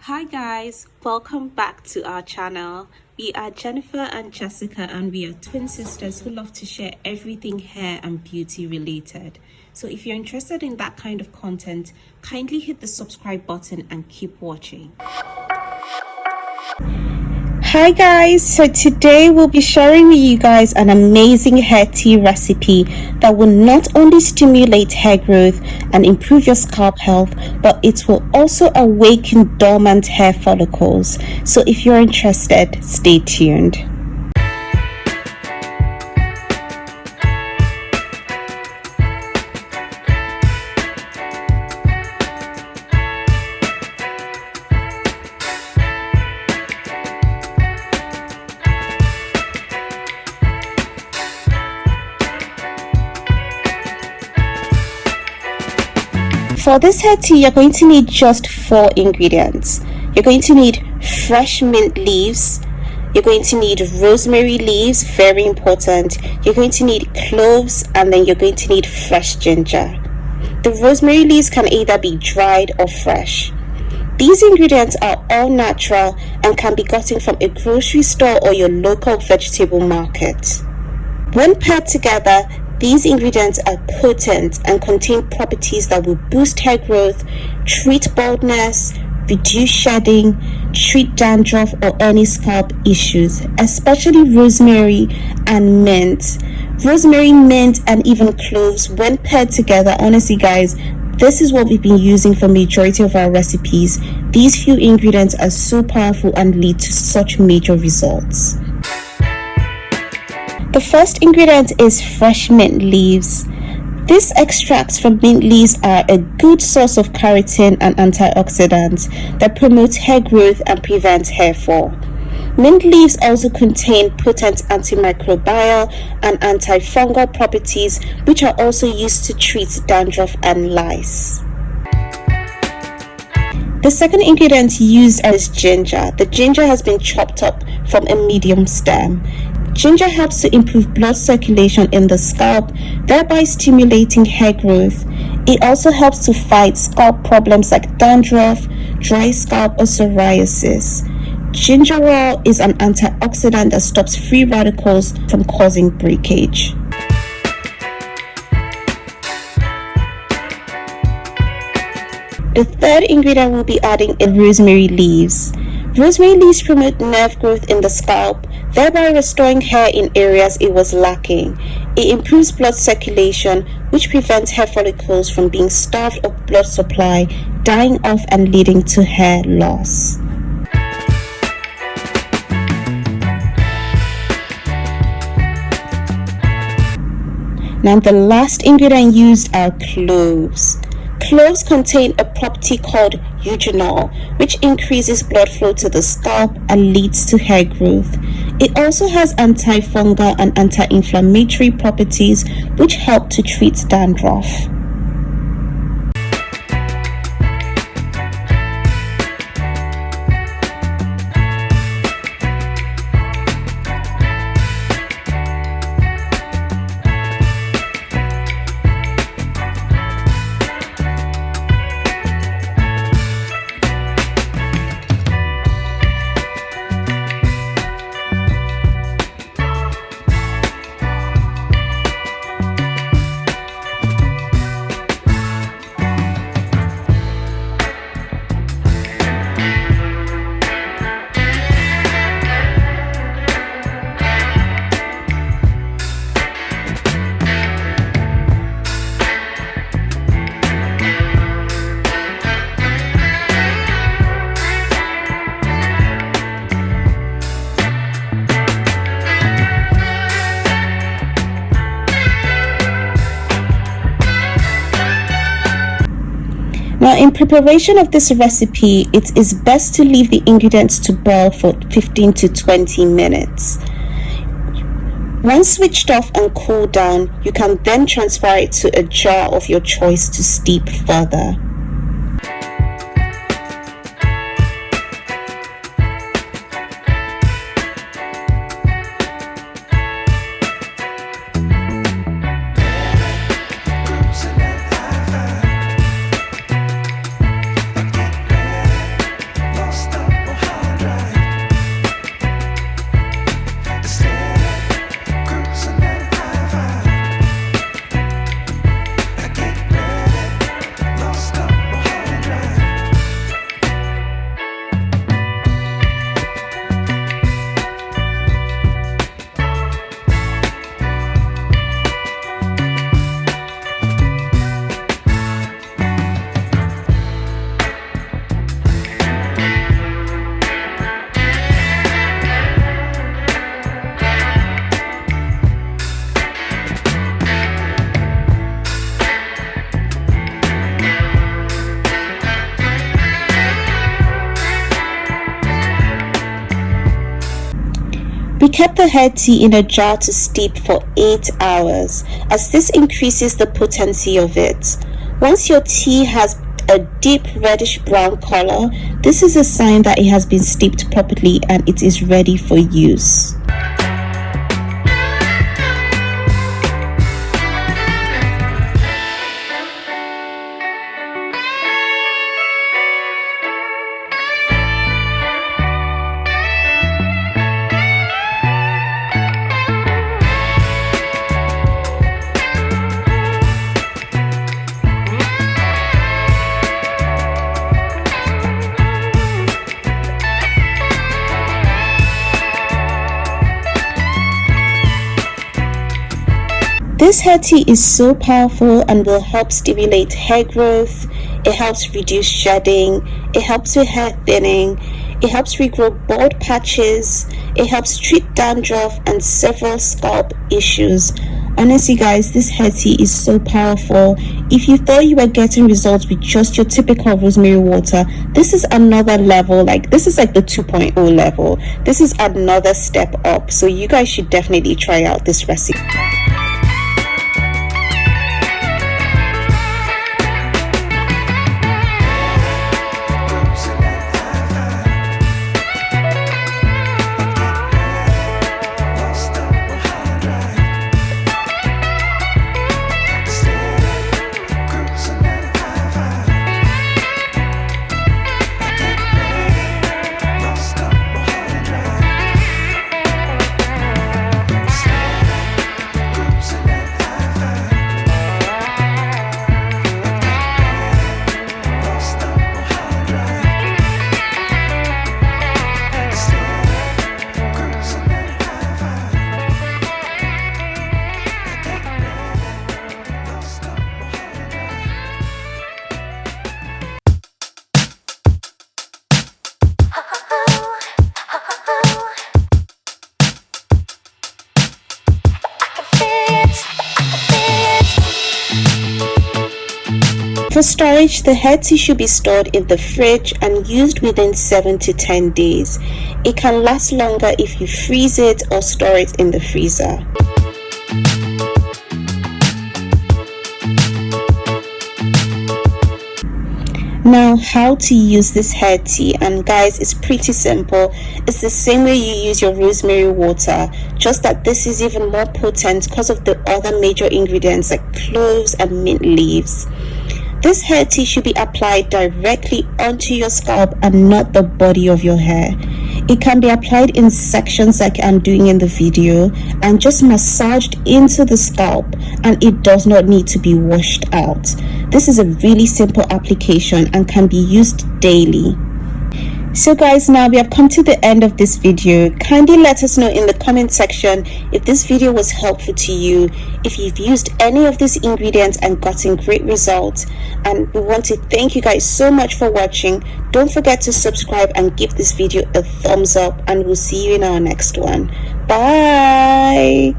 Hi guys, welcome back to our channel. We are Jennifer and Jessica and we are twin sisters who love to share everything hair and beauty related. So if you're interested in that kind of content, kindly hit the subscribe button and keep watching. Hi guys, so today we'll be sharing with you guys an amazing hair tea recipe that will not only stimulate hair growth and improve your scalp health, but it will also awaken dormant hair follicles. So if you're interested, stay tuned. For this hair tea, you're going to need just 4 ingredients. You're going to need fresh mint leaves. You're going to need rosemary leaves, very important. You're going to need cloves, and then you're going to need fresh ginger. The rosemary leaves can either be dried or fresh. These ingredients are all natural and can be gotten from a grocery store or your local vegetable market. When paired together, these ingredients are potent and contain properties that will boost hair growth, treat baldness, reduce shedding, treat dandruff or any scalp issues, especially rosemary and mint. Rosemary, mint, and even cloves, when paired together, honestly guys, this is what we've been using for majority of our recipes. These few ingredients are so powerful and lead to such major results. The first ingredient is fresh mint leaves. These extracts from mint leaves are a good source of keratin and antioxidants that promote hair growth and prevent hair fall. Mint leaves also contain potent antimicrobial and antifungal properties, which are also used to treat dandruff and lice. The second ingredient used is ginger. The ginger has been chopped up from a medium stem. Ginger helps to improve blood circulation in the scalp, thereby stimulating hair growth. It also helps to fight scalp problems like dandruff, dry scalp, or psoriasis. Ginger oil is an antioxidant that stops free radicals from causing breakage. The third ingredient we'll be adding is rosemary leaves. Rosemary leaves promote nerve growth in the scalp, thereby restoring hair in areas it was lacking. It improves blood circulation, which prevents hair follicles from being starved of blood supply, dying off and leading to hair loss. Now the last ingredient used are cloves. Cloves contain a property called eugenol, which increases blood flow to the scalp and leads to hair growth. It also has antifungal and anti-inflammatory properties, which help to treat dandruff. Now, in preparation of this recipe, it is best to leave the ingredients to boil for 15 to 20 minutes. Once switched off and cooled down, you can then transfer it to a jar of your choice to steep further. We kept the hair tea in a jar to steep for 8 hours, as this increases the potency of it. Once your tea has a deep reddish brown color, this is a sign that it has been steeped properly and it is ready for use. This hair tea is so powerful and will help stimulate hair growth. It helps reduce shedding. It helps with hair thinning. It helps regrow bald patches. It helps treat dandruff and several scalp issues. Honestly guys, this hair tea is so powerful. If you thought you were getting results with just your typical rosemary water, this is another level. This is like the 2.0 level. This is another step up. So you guys should definitely try out this recipe. For storage, the hair tea should be stored in the fridge and used within 7 to 10 days. It can last longer if you freeze it or store it in the freezer. Now, how to use this hair tea, and guys, it's pretty simple. It's the same way you use your rosemary water, just that this is even more potent because of the other major ingredients like cloves and mint leaves. This hair tea should be applied directly onto your scalp and not the body of your hair. It can be applied in sections like I'm doing in the video and just massaged into the scalp, and it does not need to be washed out. This is a really simple application and can be used daily. So guys, now we have come to the end of this video. Kindly let us know in the comment section if this video was helpful to you, if you've used any of these ingredients and gotten great results. And we want to thank you guys so much for watching. Don't forget to subscribe and give this video a thumbs up, and we'll see you in our next one. Bye.